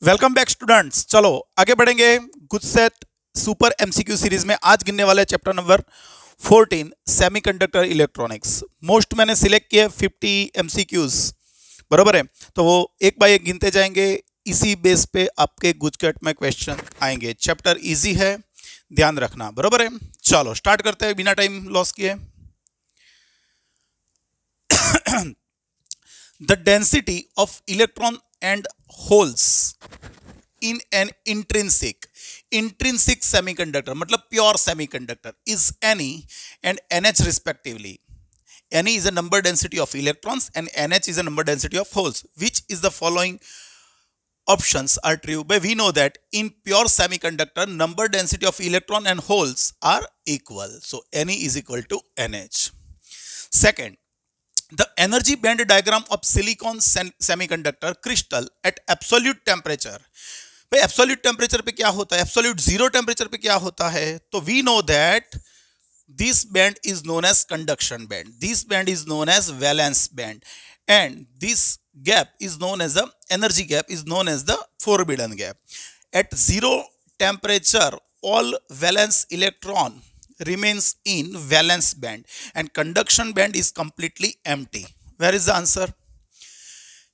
Welcome back students. चलो आगे बढ़ेंगे good set super MCQ series में। आज गिनने वाले chapter number 14 semiconductor electronics. Most मैंने सिलेक्ट किया 50 एमसीक्यूज, बराबर है। तो वो एक बाय एक गिनते जाएंगे, इसी बेस पे आपके गुजकेट में क्वेश्चन आएंगे। चैप्टर इजी है, ध्यान रखना, बराबर है। चलो स्टार्ट करते हैं बिना टाइम लॉस किए। The density of electron and holes in an intrinsic semiconductor मतलब pure semiconductor is Ne and Nh respectively. Ne is a number density of electrons and Nh is a number density of holes. Which is the following options are true? But we know that in pure semiconductor number density of electron and holes are equal. So Ne is equal to Nh. Second, the energy band diagram of silicon semiconductor crystal at absolute temperature. भाई absolute temperature पे क्या होता है, absolute zero temperature पे क्या होता है? तो we know that this band is known as conduction band, this band is known as valence band, and this gap is known as the energy gap is known as the forbidden gap. At zero temperature all valence electron remains in valence band and conduction band is completely empty. Where is the answer?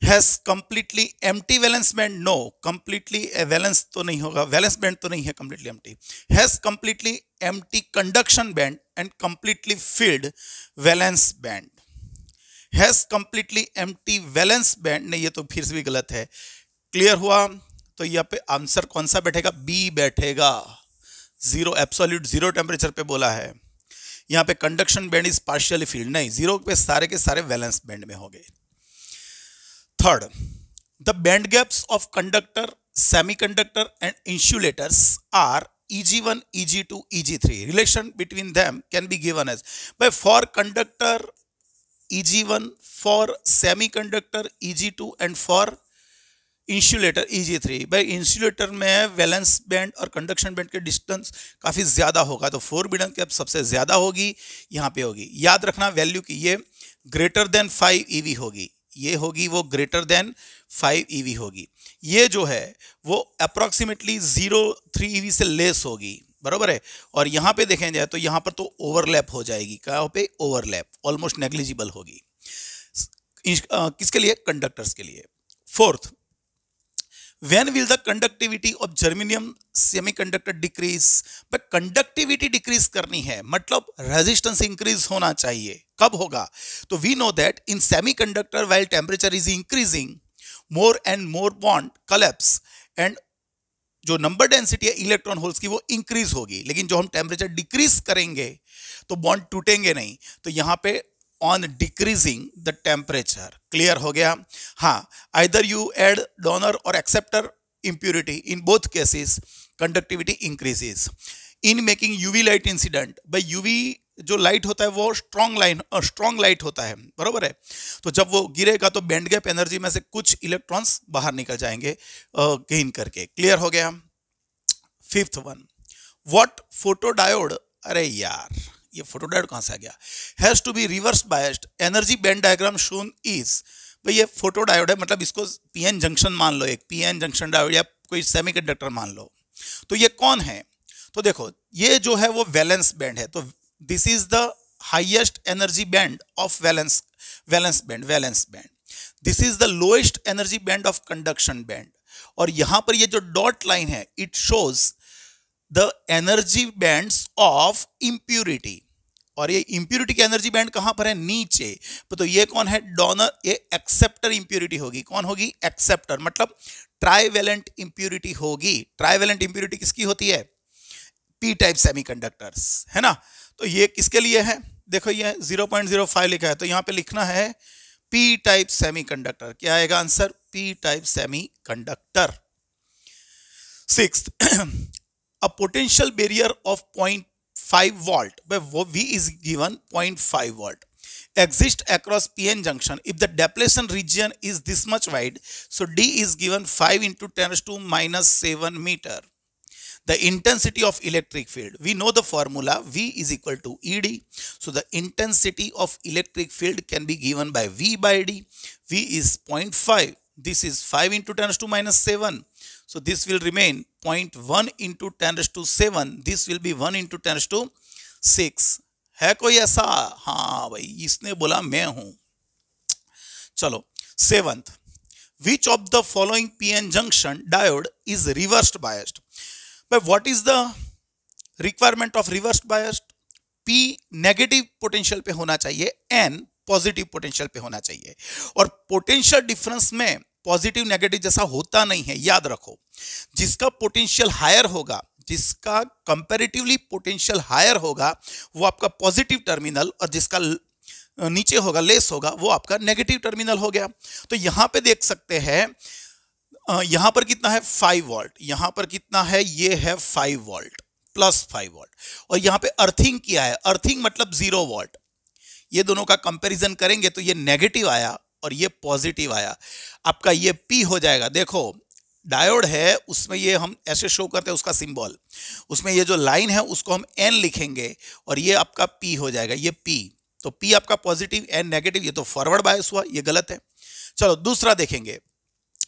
Has completely empty valence band? No, completely valence तो नहीं होगा, valence band तो नहीं है completely empty. Has completely empty conduction band and completely filled valence band. Has completely empty valence band? नहीं, ये तो फिर से भी गलत है. क्लियर हुआ? तो यहाँ पे आंसर कौन सा बैठेगा? बी बैठेगा. जीरो एब्सोल्यूट जीरो टेम्परेचर पे बोला है. यहाँ पे conduction band is partially filled, नहीं, जीरो पे सारे के सारे वैलेंस बैंड में हो गए. Third, the band gaps of conductor semiconductor and insulators are Eg1, Eg2, Eg3. Relation between them can be given as by for conductor Eg1, for semiconductor Eg2 and for insulator Eg3. भाई insulator में valence band और conduction band के distance काफ़ी ज़्यादा होगा, तो forbidden gap सबसे ज़्यादा होगी, यहाँ पे होगी. याद रखना वैल्यू की, ये ग्रेटर देन 5 EV होगी, ये होगी वो ग्रेटर देन 5 EV होगी. ये जो है वो अप्रॉक्सीमेटली 0.3 EV से लेस होगी, बराबर है. और यहाँ पे देखें जाए तो यहाँ पर तो ओवरलैप हो जाएगी. कहाँ पे? ओवरलैप, ऑलमोस्ट नेग्लिजिबल होगी. किसके लिए? कंडक्टर्स के लिए. Fourth, when will the conductivity of germanium semiconductor decrease? पर कंडक्टिविटी डिक्रीज करनी है मतलब रेजिस्टेंस इंक्रीज होना चाहिए. कब होगा? तो we know that in semiconductor while temperature is increasing more and more bond collapse and जो नंबर डेंसिटी है इलेक्ट्रॉन होल्स की वो इंक्रीज होगी. लेकिन जो हम टेम्परेचर डिक्रीज करेंगे तो बॉन्ड टूटेंगे नहीं. तो यहाँ पे on decreasing the temperature. Clear हो गया? हाँ, either you add donor or acceptor impurity, in both cases conductivity increases. In making UV light incident, by UV जो लाइट होता है वो स्ट्रॉन्ग लाइट होता है, बरोबर है. तो जब वो गिरेगा तो बैंड गैप एनर्जी में से कुछ इलेक्ट्रॉन्स बाहर निकल जाएंगे गेन करके. क्लियर हो गया? फिफ्थ वन, व्हाट फोटोडायोड, अरे यार ये फोटोडायोड कहां से आ गया? Has to be reverse biased energy band diagram shown is. भाई ये फोटोडायोड है, मतलब इसको पीएन जंक्शन मान लो, एक पीएन जंक्शन डायोड या कोई सेमीकंडक्टर मान लो. तो ये कौन है? तो देखो ये जो है वो वैलेंस बैंड है. तो this is the highest energy band of valence band. This is the lowest energy band of conduction band. और यहां पर ये जो डॉट लाइन है it shows the energy bands of impurity. और ये इंप्यूरिटी की एनर्जी बैंड कहां पर है? नीचे. तो ये कौन है? डोनर. ये एक्सेप्टर इंप्यूरिटी होगी. कौन होगी? एक्सेप्टर, मतलब ट्राइवेलेंट इंप्यूरिटी होगी. ट्राइवेलेंट इंप्यूरिटी किसकी होती है? पी टाइप सेमीकंडक्टर्स, है ना. तो ये किसके लिए है? देखो ये 0.05 लिखा है, तो यहां पे लिखना है पी टाइप सेमीकंडक्टर. क्या आएगा answer? P type semiconductor. Sixth, a potential barrier of 0.5 volt, where V is given 0.5 volt, exists across PN junction if the depletion region is this much wide. So D is given 5 into 10 to minus 7 meter. The intensity of electric field, we know the formula, V is equal to ED. So the intensity of electric field can be given by V by D. V is 0.5, This is 5 into 10 raised to minus 7. So this will remain 0.1 into 10 raised to 7. This will be 1 into 10 raised to 6. है कोई ऐसा? हाँ भाई, इसने बोला मैं हूं. चलो, 7th. Which of the following PN junction diode is reversed biased? But what is the requirement of reversed biased? P negative potential पे होना चाहिए, N पॉजिटिव पोटेंशियल पे होना चाहिए. और पोटेंशियल डिफरेंस में पॉजिटिव नेगेटिव जैसा होता नहीं है, याद रखो. जिसका पोटेंशियल हायर होगा, जिसका कंपैरेटिवली पोटेंशियल हायर होगा, वो आपका पॉजिटिव टर्मिनल, और जिसका नीचे होगा, लेस होगा, वो आपका नेगेटिव टर्मिनल हो गया. तो यहां पे देख सकते हैं, यहां पर कितना है 5 वोल्ट, यहां पर कितना है, ये है 5 वोल्ट प्लस 5 वोल्ट, और यहां पे अर्थिंग किया है. अर्थिंग मतलब 0 वोल्ट. ये दोनों का कंपैरिजन करेंगे तो ये नेगेटिव आया और ये पॉजिटिव आया. आपका ये P हो जाएगा. देखो, डायोड है, उसमें ये हम ऐसे शो करते हैं उसका सिंबल, उसमें ये जो लाइन है उसको हम N लिखेंगे और ये आपका P हो जाएगा, ये P. तो P आपका पॉजिटिव, N नेगेटिव. ये तो फॉरवर्ड बायस हुआ, ये गलत है. चलो दूसरा देखेंगे.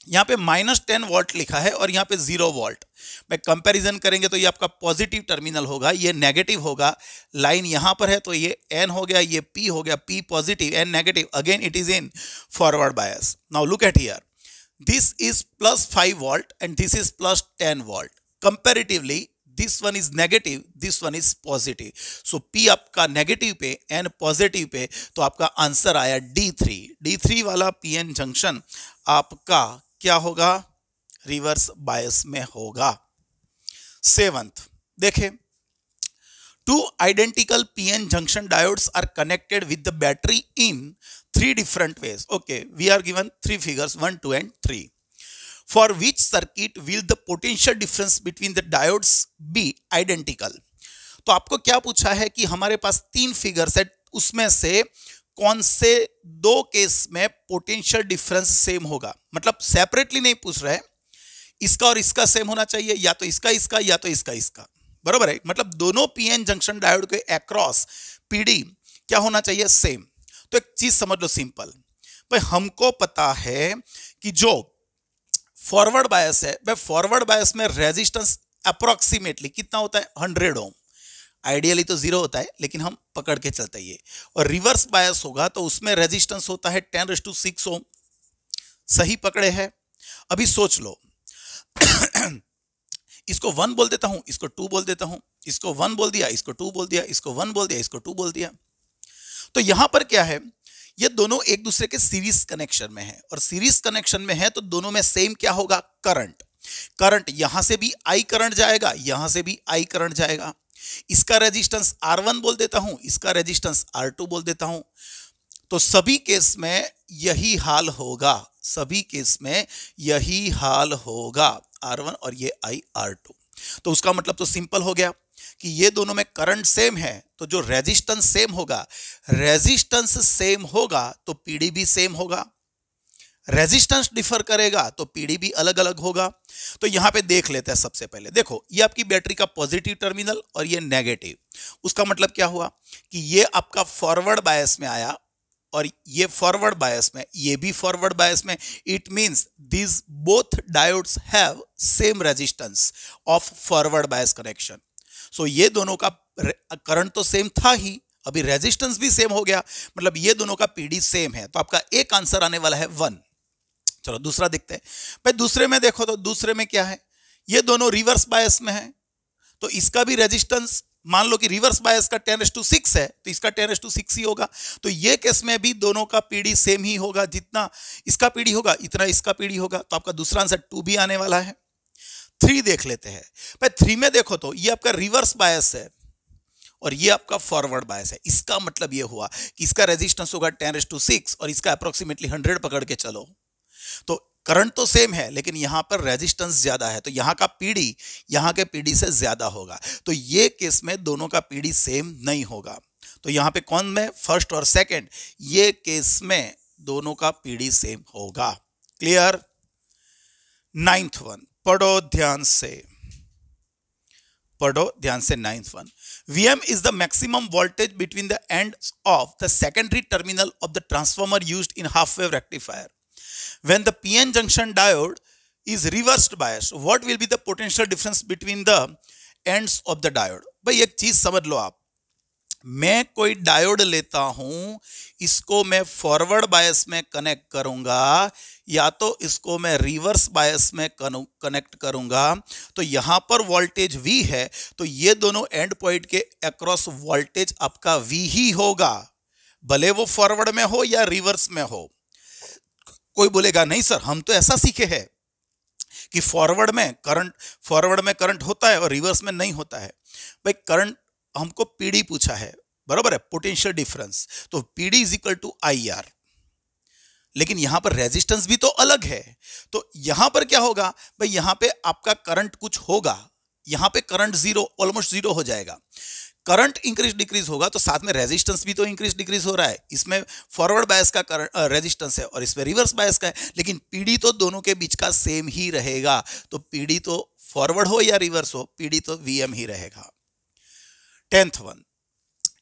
यहाँ पे -10 वोल्ट लिखा है और यहाँ पे 0 वोल्ट. मैं कंपैरिजन करेंगे तो ये आपका पॉजिटिव टर्मिनल होगा, ये नेगेटिव होगा. लाइन यहाँ पर है तो ये N हो गया, ये P हो गया. P positive, N negative. Again it is in forward bias. Now look at here. This is +5 volt and this is +10 volt. Comparatively this one is negative, this one is positive. So P आपका negative पे, N positive pay, तो आपका answer आया D3. D3 वाला PN junction आपका क्या होगा? Reverse bias में होगा. 7th देखें. 2 identical PN junction diodes are connected with the battery in 3 different ways. Okay, we are given 3 figures, 1, 2 and 3. For which circuit will the potential difference between the diodes be identical? तो आपको क्या पूछा है कि हमारे पास 3 figures है, उसमें से कौन से 2 केस में पोटेंशियल डिफरेंस सेम होगा. मतलब सेपरेटली नहीं पूछ रहे, इसका और इसका सेम होना चाहिए, या तो इसका इसका, या तो इसका इसका. बराबर है. मतलब दोनों पीएन जंक्शन डायोड के अक्रॉस पीडी क्या होना चाहिए? सेम. तो एक चीज समझ लो सिंपल. भाई हमको पता है कि जो फॉरवर्ड बायस है, वह फॉरवर्ड बायस में रेजिस्टेंस अप्रोक्सीमेटली कितना होता है? 100 ओम. आइडियली तो 0 होता है, लेकिन हम पकड़ के चलते हैं. और रिवर्स बायस होगा तो उसमें रेजिस्टेंस होता है 10⁶ ओम. सही पकड़े हैं. अभी सोच लो. इसको 1 बोल देता हूं, इसको 2 बोल देता हूं, इसको 1 बोल दिया, इसको 2 बोल दिया, इसको 1 बोल दिया, इसको 2 बोल दिया. तो यहां पर क्या है? ये दोनों एक दूसरे के सीरीज कनेक्शन में है, और सीरीज कनेक्शन में है तो दोनों में सेम क्या होगा? करंट. करंट यहां से भी I करंट जाएगा, यहां से भी I करंट जाएगा. इसका रेजिस्टेंस R1 बोल देता हूं, इसका रेजिस्टेंस R2 बोल देता हूं. तो सभी केस में यही हाल होगा, सभी केस में यही हाल होगा. R1 और ये I R2. तो उसका मतलब तो सिंपल हो गया कि ये दोनों में करंट सेम है, तो जो रेजिस्टेंस सेम होगा, रेजिस्टेंस सेम होगा तो पीडी भी सेम होगा. रेजिस्टेंस डिफर करेगा तो पीडी भी अलग अलग होगा. तो यहां पे देख लेते हैं. सबसे पहले देखो, ये आपकी बैटरी का पॉजिटिव टर्मिनल और ये नेगेटिव. उसका मतलब क्या हुआ कि ये आपका फॉरवर्ड बायस में आया और ये फॉरवर्ड बायस में, ये भी फॉरवर्ड बायस में. It means this both diodes have same resistance of forward bias connection. So ये दोनों का करंट तो सेम था ही, अभी रेजिस्टेंस भी सेम हो गया, मतलब ये दोनों का पीडी सेम है. तो आपका एक आंसर आने वाला है 1. चलो दूसरा देखते हैं. भाई दूसरे में देखो तो दूसरे में क्या है? ये दोनों रिवर्स बायस में है, तो इसका भी रेजिस्टेंस, मान लो कि रिवर्स बायस का 10⁶ है तो इसका 10⁶ ही होगा. तो ये केस में भी दोनों का पीडी सेम ही होगा. जितना इसका पीडी होगा इतना इसका पीडी होगा. तो आपका दूसरा आंसर 2 भी आने वाला है. 3 देख लेते हैं. भाई 3 में देखो तो ये आपका रिवर्स बायस है और ये आपका फॉरवर्ड बायस है. इसका मतलब ये हुआ कि इसका रेजिस्टेंस होगा 10⁶ और इसका अप्रोक्सीमेटली 100 पकड़ के चलो. तो करंट तो सेम है, लेकिन यहां पर रेजिस्टेंस ज्यादा है, तो यहां का पीडी यहां के पीडी से ज्यादा होगा. तो ये केस में दोनों का पीडी सेम नहीं होगा. तो यहां पे कौन में? फर्स्ट और सेकंड. ये केस में दोनों का पीडी सेम होगा. क्लियर? 9th वन पढ़ो ध्यान से, पढ़ो ध्यान से. 9th one. Vm is the maximum voltage between the ends of the secondary terminal of the transformer used in half wave rectifier. When the PN junction diode is reversed biased, what will be the potential difference between the ends of the diode? भाई एक चीज समझ लो आप, मैं कोई diode लेता हूं, इसको मैं फॉरवर्ड बायस में कनेक्ट करूंगा या तो इसको मैं रिवर्स बायस में कनेक्ट करूंगा, तो यहां पर वोल्टेज V है, तो ये दोनों एंड पॉइंट के अक्रॉस वोल्टेज आपका V ही होगा, भले वो फॉरवर्ड में हो या रिवर्स में हो। कोई बोलेगा नहीं सर हम तो ऐसा सीखे हैं कि फॉरवर्ड में करंट होता है और रिवर्स में नहीं होता है। भाई करंट हमको पीडी पूछा है, बराबर है, पोटेंशियल डिफरेंस, तो PD is equal to IR, लेकिन यहां पर रेजिस्टेंस भी तो अलग है। तो यहां पर क्या होगा भाई, यहां पे आपका करंट कुछ होगा, यहां पे करंट जीरो, ऑलमोस्ट जीरो हो जाएगा। करंट इंक्रीज डिक्रीज होगा तो साथ में रेजिस्टेंस भी तो इंक्रीज डिक्रीज हो रहा है। इसमें फॉरवर्ड बायस का रेजिस्टेंस है और इसमें रिवर्स बायस का है, लेकिन पीडी तो दोनों के बीच का सेम ही रहेगा। तो पीडी तो फॉरवर्ड हो या रिवर्स हो, पीडी तो VM ही रहेगा। 10th one,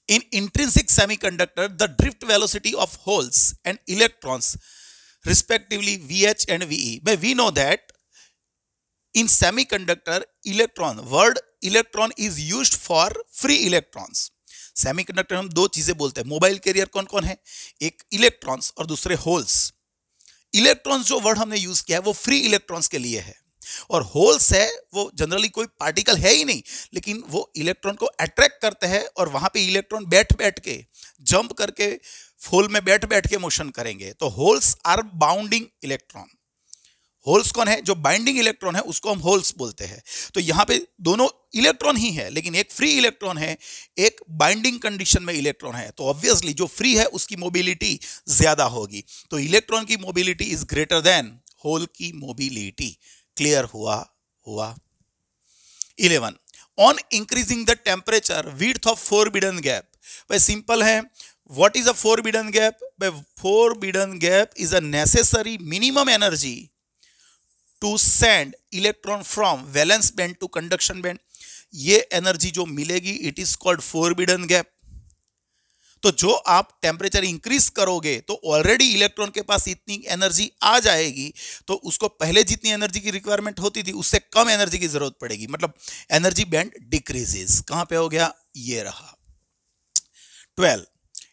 in intrinsic semiconductor the drift velocity of holes and electrons respectively VH and VE. But we know that in semiconductor word electron is used for free electrons. Semiconductor हम दो चीजें बोलते हैं, mobile career कौन कौन है, एक electrons और दूसरे होल्स। इलेक्ट्रॉन्स जो वर्ड हमने यूज किया है वो फ्री इलेक्ट्रॉन्स के लिए है, और होल्स है वो जनरली कोई पार्टिकल है ही नहीं, लेकिन वो इलेक्ट्रॉन को अट्रैक्ट करते हैं और वहां पे इलेक्ट्रॉन बैठ बैठ के जंप करके होल में बैठ बैठ के मोशन करेंगे। तो holes are bounding electron. Holes कौन है, जो बाइंडिंग इलेक्ट्रॉन है उसको हम होल्स बोलते हैं। तो यहां पे दोनों इलेक्ट्रॉन ही है, लेकिन एक फ्री इलेक्ट्रॉन है, एक बाइंडिंग कंडीशन में इलेक्ट्रॉन है। तो ऑब्वियसली जो फ्री है उसकी मोबिलिटी ज्यादा होगी, तो इलेक्ट्रॉन की mobility is greater than hole की मोबिलिटी। क्लियर हुआ? 11, on increasing the temperature width of forbidden gap. भाई सिंपल है, what is a forbidden gap? भाई forbidden gap is a necessary minimum energy to send electron from valence band to conduction band. ये energy जो मिलेगी it is called forbidden gap. तो जो आप temperature increase करोगे तो ऑलरेडी इलेक्ट्रॉन के पास इतनी एनर्जी आ जाएगी, तो उसको पहले जितनी एनर्जी की रिक्वायरमेंट होती थी उससे कम एनर्जी की जरूरत पड़ेगी, मतलब एनर्जी बैंड डिक्रीजेस। कहां पे हो गया, ये रहा। 12,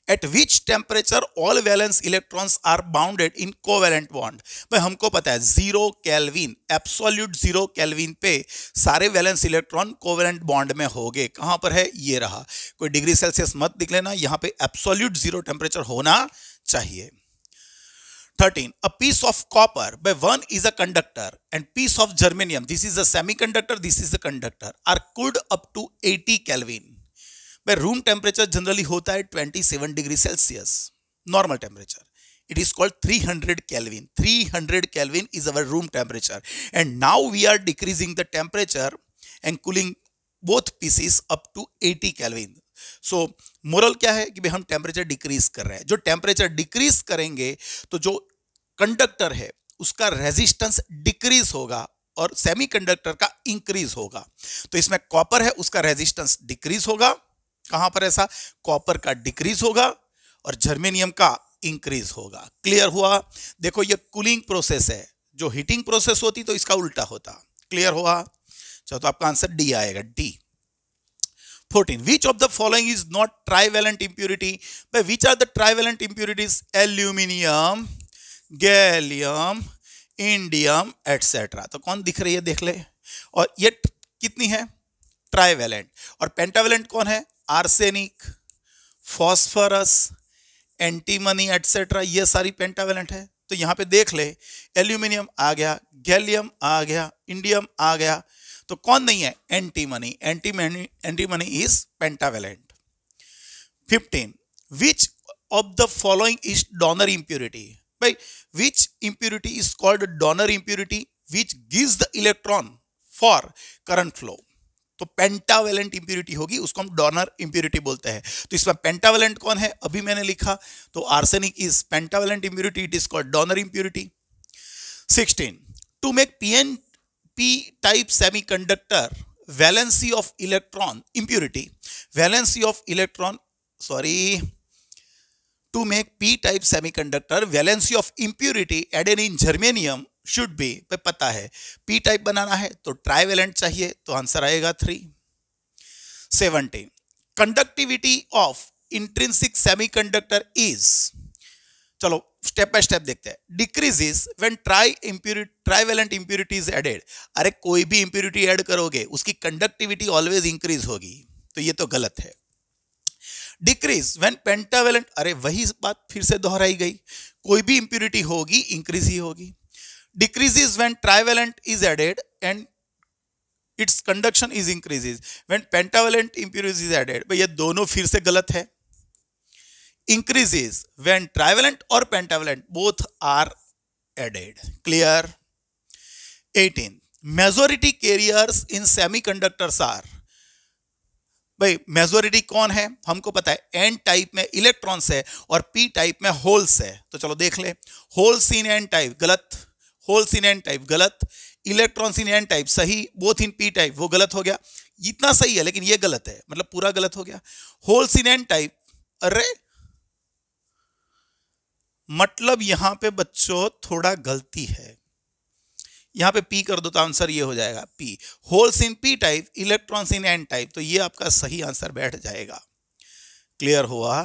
at which temperature all valence electrons are bounded in covalent bond. भाई हमको पता है 0 केल्विन, एब्सोल्यूट 0 केल्विन पे सारे वैलेंस इलेक्ट्रॉन कोवैलेंट बॉन्ड में होंगे। कहां पर है, ये रहा। कोई डिग्री सेल्सियस मत दिख लेना, यहां पे एब्सोल्यूट 0 टेम्परेचर होना चाहिए। 13, a piece of copper by one is a conductor and piece of germanium, this is a semiconductor, this is a conductor, are cooled up to 80 Kelvin. भाई रूम टेम्परेचर जनरली होता है 27 डिग्री Celsius, normal temperature. It is called 300 Kelvin. 300 Kelvin is our room temperature, and now we are decreasing the temperature and cooling both pieces up to 80 Kelvin. So moral क्या है कि भाई हम temperature decrease कर रहे हैं। जो टेम्परेचर डिक्रीज करेंगे तो जो कंडक्टर है उसका रेजिस्टेंस डिक्रीज होगा और सेमीकंडक्टर का इंक्रीज होगा। तो इसमें कॉपर है, उसका रेजिस्टेंस डिक्रीज होगा। कहां पर ऐसा, कॉपर का डिक्रीज होगा और जर्मेनियम का इंक्रीज होगा। क्लियर हुआ? देखो ये कूलिंग प्रोसेस है, जो हीटिंग प्रोसेस होती तो इसका उल्टा होता। क्लियर हुआ? चलो तो आपका आंसर डी आएगा, D. 14, which of the following is not trivalent impurity? By which are the trivalent impurities? Aluminium, gallium, indium etcetera. तो कौन दिख रही है, देख ले। और ये कितनी है, ट्राइवेलेंट। और पेंटावेलेंट कौन है, आर्सेनिक, फॉस्फोरस, एंटीमनी एटसेट्रा, ये सारी पेंटावेलेंट है। तो यहां पे देख ले, एल्यूमिनियम आ गया, गैलियम आ गया, इंडियम आ गया, तो कौन नहीं है, antimony. Antimony is pentavalent. 15, which of the following is donor impurity? भाई which impurity is called donor impurity which gives the electron for current flow? तो पेंटावेलेंट इंप्योरिटी होगी, उसको हम डोनर इंप्योरिटी बोलते हैं। तो इसमें पेंटावेलेंट कौन है, अभी मैंने लिखा, तो arsenic is pentavalent impurity, it is called donor impurity. 16, to make PNP type semiconductor valency of electron impurity, valency of electron, sorry, To make p-type semiconductor, valency of impurity added in germanium should be, पता है p-type बनाना है तो trivalent चाहिए, तो answer आएगा 3. 70. Conductivity of intrinsic semiconductor is, चलो step by step देखते हैं. Decreases when trivalent impurity is added. अरे कोई भी इंप्यूरिटी ऐड करोगे उसकी कंडक्टिविटी ऑलवेज इंक्रीज होगी, तो ये तो गलत है. डिक्रीज व्हेन पेंटावेलेंट, अरे वही बात फिर से दोहराई गई, कोई भी इंप्यूरिटी होगी इंक्रीज ही होगी. Decreases when trivalent is added and its conduction is increases when pentavalent impurity is added. भाई ये दोनों फिर से गलत है. increases when trivalent or pentavalent both are added. Clear? 18. Majority carriers in semiconductors are, भाई मेजोरिटी कौन है हमको पता है, एन टाइप में इलेक्ट्रॉन्स है और पी टाइप में होल्स है. तो चलो देख ले, होल्स इन एन टाइप गलत, होल्स इन एन टाइप गलत, इलेक्ट्रॉन्स इन एन टाइप सही, बोथ इन पी टाइप वो गलत हो गया. इतना सही है लेकिन ये गलत है, मतलब पूरा गलत हो गया. होल्स इन एन टाइप, अरे मतलब यहां पे बच्चों थोड़ा गलती है, यहां पे पी कर दो तो आंसर ये हो जाएगा P. Holes in P type, electrons in an type, तो ये आपका सही आंसर बैठ जाएगा. क्लियर हुआ?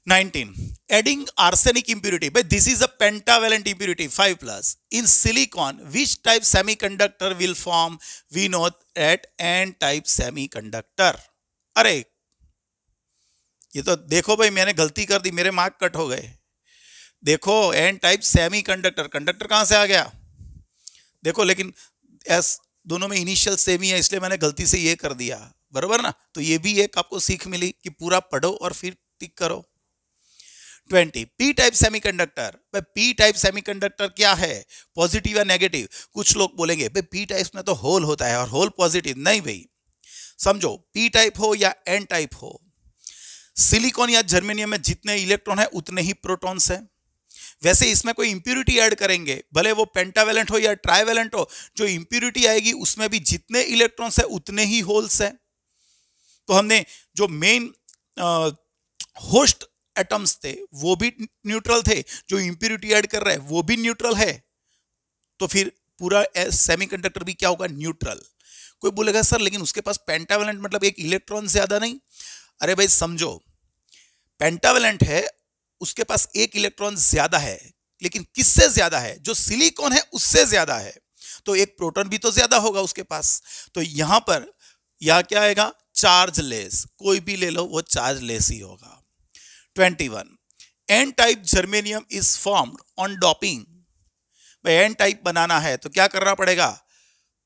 19. एडिंग आर्सेनिक इंप्यूरिटी, भाई this is a pentavalent impurity 5+. In silicon which type semiconductor will form? We know at N type semiconductor. अरे ये तो देखो भाई मैंने गलती कर दी, मेरे मार्क कट हो गए. देखो एन टाइप सेमीकंडक्टर, कंडक्टर कहां से आ गया देखो, लेकिन एस दोनों में इनिशियल सेम ही है इसलिए मैंने गलती से ये कर दिया, बराबर ना. तो ये भी एक आपको सीख मिली कि पूरा पढ़ो और फिर टिक करो. 20. पी टाइप सेमीकंडक्टर, भाई पी टाइप सेमीकंडक्टर क्या है, पॉजिटिव या नेगेटिव? कुछ लोग बोलेंगे भाई पी टाइप में तो होल होता है और होल पॉजिटिव. नहीं भाई, समझो पी टाइप हो या एन टाइप हो, सिलिकॉन या जर्मेनियम में जितने इलेक्ट्रॉन है उतने ही प्रोटॉन्स हैं. वैसे इसमें कोई इंप्यूरिटी ऐड करेंगे, भले वो पेंटावेलेंट हो या ट्राइवेलेंट हो, जो इंप्यूरिटी आएगी उसमें भी जितने इलेक्ट्रॉन्स है उतने ही होल्स हैं. तो हमने जो मेन होस्ट एटम्स थे वो भी न्यूट्रल थे, जो इंप्यूरिटी ऐड कर रहे हैं वो भी न्यूट्रल है, तो फिर पूरा सेमीकंडक्टर भी क्या होगा, न्यूट्रल. कोई बोलेगा सर लेकिन उसके पास पेंटावेलेंट मतलब एक इलेक्ट्रॉन ज्यादा नहीं. अरे भाई समझो, पेंटावेलेंट है उसके पास एक इलेक्ट्रॉन ज्यादा है, लेकिन किससे ज्यादा है? जो सिलिकॉन है उससे ज्यादा है, तो एक प्रोटॉन भी तो ज्यादा होगा उसके पास. तो यहां पर यह क्या आएगा, चार्ज लेस. कोई भी ले लो वो चार्ज लेस ही होगा. 21. N type germanium is formed on doping. भाई एन टाइप बनाना है तो क्या करना पड़ेगा,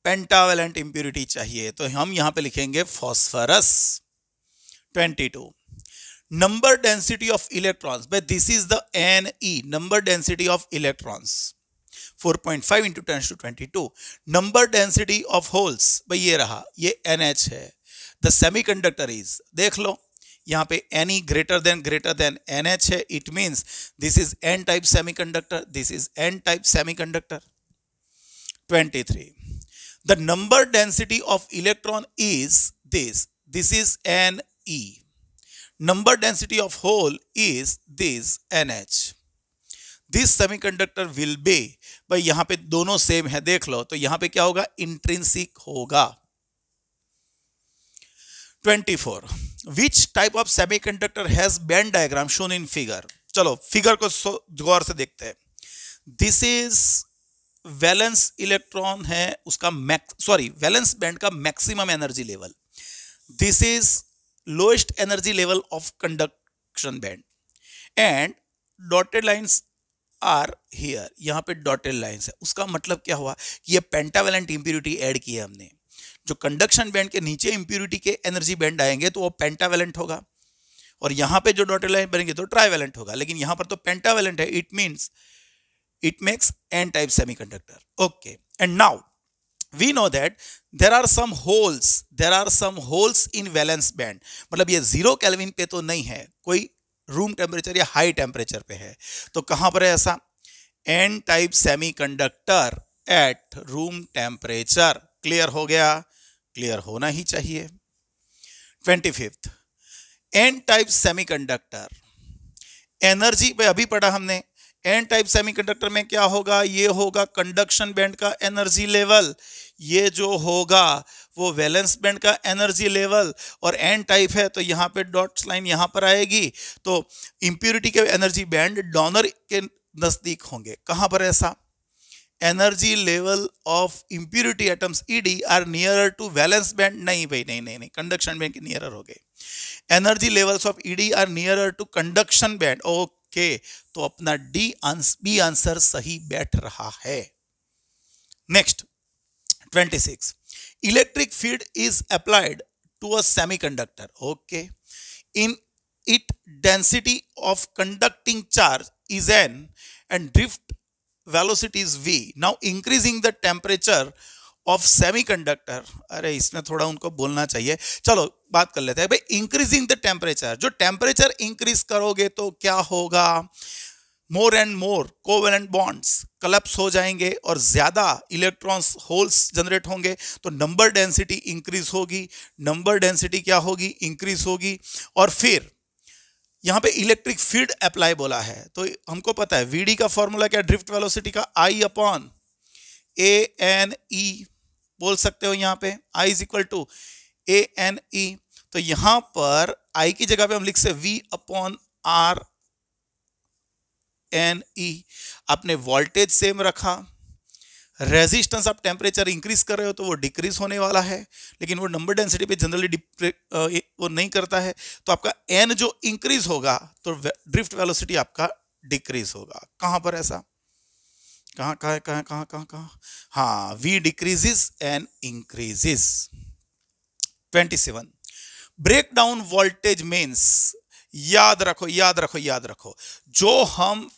पेंटावेलेंट इंप्यूरिटी चाहिए, तो हम यहां पे लिखेंगे phosphorus. 22. Number density of electrons, but this is the Ne, number density of electrons, 4.5 into 10 to 22. Number density of holes, भाई ये रहा, ये NH है. The semiconductor is, देख लो यहाँ पे Ne greater than NH है, it means this is N type semiconductor, this is N type semiconductor. 23. The number density of electron is this is Ne. Number density of hole is this NH. This semiconductor will be, भाई यहां पे दोनों same है देख लो, तो यहां पे क्या होगा, इंट्रिंसिक होगा. 24. Which type of semiconductor has Venn diagram shown in figure? चलो फिगर को गौर से देखते हैं. This is वैलेंस इलेक्ट्रॉन है उसका वैलेंस बैंड का maximum energy level. This is lowest energy level of conduction band and dotted lines are here. यहां पे डॉटेड लाइंस है, उसका मतलब क्या हुआ कि ये पेंटावेलेंट इंप्यूरिटी ऐड की है हमने. जो कंडक्शन बैंड के नीचे इंप्यूरिटी के एनर्जी बैंड आएंगे तो वो पेंटावेलेंट होगा, और यहां पे जो डॉटेड लाइन बनेंगे तो ट्राइवेलेंट होगा, लेकिन यहां पर तो पेंटावेलेंट है, it means it makes n type semiconductor. Okay, and now we know that there are some holes in valence band. मतलब ये 0 केल्विन पे तो नहीं है, कोई रूम टेम्परेचर या हाई टेम्परेचर पे है. तो कहां पर है ऐसा, n type semiconductor at room temperature. Clear हो गया, क्लियर होना ही चाहिए. 25th, N type semiconductor energy पे अभी पढ़ा हमने। एन टाइप सेमीकंडक्टर में क्या होगा, ये होगा कंडक्शन बैंड का एनर्जी लेवल, ये जो होगा वो वैलेंस बैंड का एनर्जी लेवल, और एन टाइप है तो यहाँ पे डॉट्स लाइन यहाँ पर आएगी, तो इंप्योरिटी के एनर्जी बैंड डोनर के नजदीक होंगे। कहाँ पर ऐसा, energy level of impurity atoms ED are nearer to valence band, नहीं भाई नहीं, कंडक्शन बैंड के नियरर हो गए। Energy levels of ED are nearer to conduction band, okay, तो अपना बी आंसर सही बैठ रहा है। Next 26, electric field is applied to a semiconductor, okay, in it density of conducting charge is N and drift velocity is v. Now increasing the temperature of semiconductor, अरे इसमें थोड़ा उनको बोलना चाहिए, चलो बात कर लेते हैं भाई। इंक्रीजिंग द टेम्परेचर, जो टेम्परेचर इंक्रीज करोगे तो क्या होगा, मोर and more covalent bonds collapse हो जाएंगे और ज्यादा इलेक्ट्रॉन्स होल्स जनरेट होंगे, तो नंबर डेंसिटी इंक्रीज होगी, नंबर डेंसिटी क्या होगी, इंक्रीज होगी। और फिर यहाँ पे इलेक्ट्रिक फील्ड अप्लाई बोला है, तो हमको पता है वीडी का फॉर्मूला क्या, ड्रिफ्ट वेलोसिटी का आई अपॉन ए एन ई बोल सकते हो, यहाँ पे I is equal to A N E, तो यहाँ पर आई की जगह पे हम लिख से V upon R N E. आपने वोल्टेज सेम रखा, रेजिस्टेंस आप टेम्परेचर इंक्रीज कर रहे हो तो वो डिक्रीज होने वाला है, लेकिन वो नंबर डेंसिटी पे जनरली वो नहीं करता है, तो आपका एन जो इंक्रीज होगा तो ड्रिफ्ट वेलोसिटी आपका डिक्रीज होगा। कहां पर ऐसा, कहां, हाँ, V decreases and increases. 27, breakdown voltage means, याद रखो, जो हम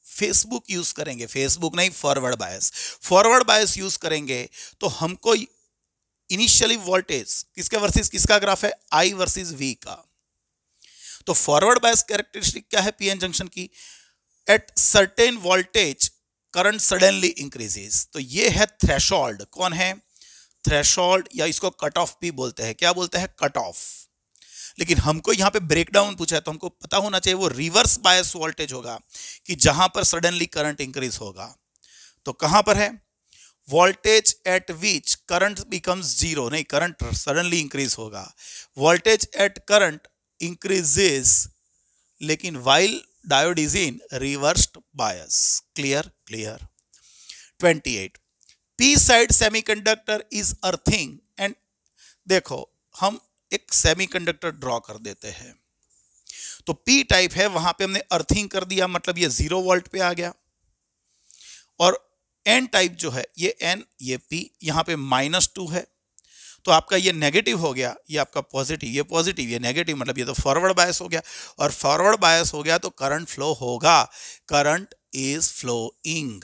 फेसबुक यूज करेंगे, फेसबुक नहीं फॉरवर्ड बायस यूज करेंगे, तो हमको इनिशियली वोल्टेज किसके वर्सेस किसका ग्राफ है, आई वर्सेस वी का। तो फॉरवर्ड बायस कैरेक्टरिस्टिक क्या है पीएन जंक्शन की, at certain voltage current suddenly increases, तो ये है थ्रेशोल्ड। कौन है, थ्रेशोल्ड, या इसको कट ऑफ भी बोलते हैं, क्या बोलते हैं, कट ऑफ। लेकिन हमको यहां पे ब्रेकडाउन पूछा है तो हमको पता होना चाहिए वो रिवर्स बायस वोल्टेज होगा, कि जहां पर सडनली करंट इंक्रीज होगा। तो कहां पर है, voltage at which current becomes zero, नहीं, करंट सडनली इंक्रीज होगा, वोल्टेज एट करंट इंक्रीजेस, लेकिन while diode is in reversed bias. Clear. 28, P side semiconductor is earthing and, देखो हम एक सेमीकंडक्टर ड्रॉ कर देते हैं, तो पी टाइप है, वहां पे हमने अर्थिंग कर दिया, मतलब ये 0 वोल्ट पे आ गया। और एन टाइप जो है, ये एन, ये पी, यहां पे -2 है, तो आपका ये नेगेटिव हो गया, ये आपका पॉजिटिव, ये पॉजिटिव, ये नेगेटिव, मतलब ये तो फॉरवर्ड बायस हो गया, और फॉरवर्ड बायस हो गया तो करंट फ्लो होगा, current is flowing.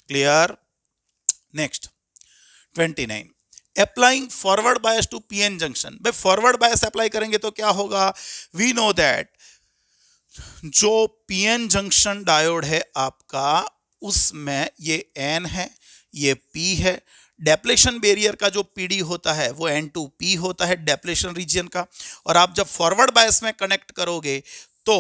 Clear. Next 29, applying forward bias to PN junction. भाई फॉरवर्ड बायस अप्लाई करेंगे तो क्या होगा, वी नो दैट जो पीएन जंक्शन डायोड है आपका, उसमें ये एन है, ये पी है, डेप्लेशन बैरियर का जो पीडी होता है वो N2P होता है, डेप्लेशन रीजन का। और आप जब फॉरवर्ड बायस में कनेक्ट करोगे तो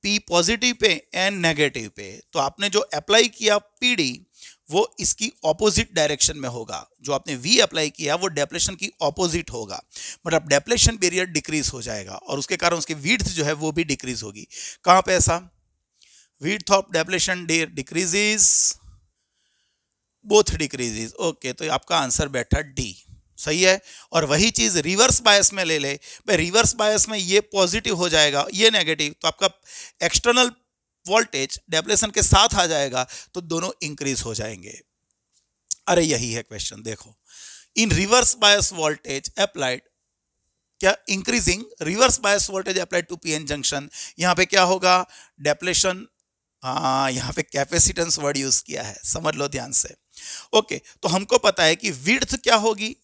P positive pay, N negative पे, तो आपने जो अप्लाई किया पीडी वो इसकी ऑपोजिट डायरेक्शन में होगा, जो आपने V अप्लाई किया वो डेप्लेशन की ऑपोजिट होगा, मतलब डेप्लेशन बैरियर डिक्रीज हो जाएगा और उसके कारण उसकी विड्थ जो है वो भी डिक्रीज होगी। कहां पे ऐसा, width of depletion decreases, both decreases, okay, तो आपका आंसर बैठा डी, सही है। और वही चीज रिवर्स बायस में ले ले, भाई रिवर्स बायस में ये पॉजिटिव हो जाएगा, ये नेगेटिव, तो आपका एक्सटर्नल वोल्टेज डेप्लेशन के साथ आ जाएगा, तो दोनों इंक्रीज हो जाएंगे। अरे यही है क्वेश्चन, देखो, in reverse bias voltage applied, क्या increasing reverse bias voltage applied to PN junction, यहां पे क्या होगा, डेप्लेशन, हाँ यहां पे कैपेसिटेंस वर्ड यूज किया है, समझ लो ध्यान से। ओके, तो हमको पता है कि विड्थ क्या होगी,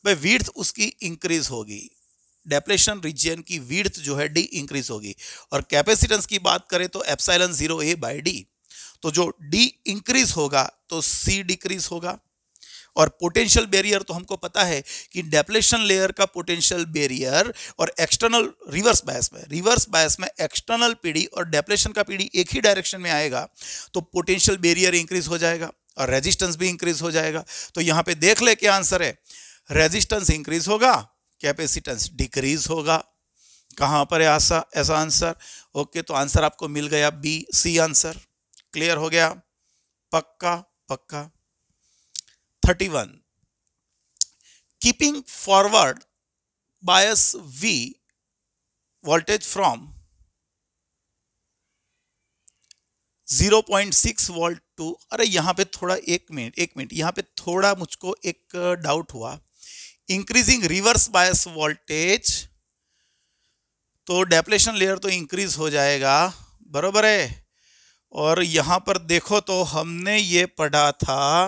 भाई विड्थ उसकी इंक्रीज होगी, डेप्लेशन रीजन की विड्थ जो है डी इंक्रीज होगी, और कैपेसिटेंस की बात करें तो एप्सिलॉन 0a/d, तो जो डी इंक्रीज होगा तो सी डिक्रीज होगा, और पोटेंशियल बैरियर तो हमको पता है कि डेप्लेशन लेयर का पोटेंशियल बैरियर और एक्सटर्नल रिवर्स बायस में एक्सटर्नल पीडी और डेप्लेशन का पीडी एक ही डायरेक्शन में आएगा तो पोटेंशियल बैरियर इंक्रीज हो जाएगा और रेजिस्टेंस भी इंक्रीज हो जाएगा। तो यहां पे देख ले क्या आंसर है, रेजिस्टेंस इंक्रीज होगा, कैपेसिटेंस डिक्रीज होगा। कहां पर है ऐसा आंसर? ओके, तो आंसर आपको मिल गया बी सी आंसर। क्लियर हो गया? पक्का पक्का। 31, keeping forward bias V voltage from 0.6 volt to, अरे यहां पे थोड़ा एक मिनट यहां पे थोड़ा मुझको एक डाउट हुआ। इंक्रीजिंग रिवर्स बायस वोल्टेज, तो डेप्लेशन लेयर तो इंक्रीज हो जाएगा, बरोबर है। और यहां पर देखो तो हमने ये पढ़ा था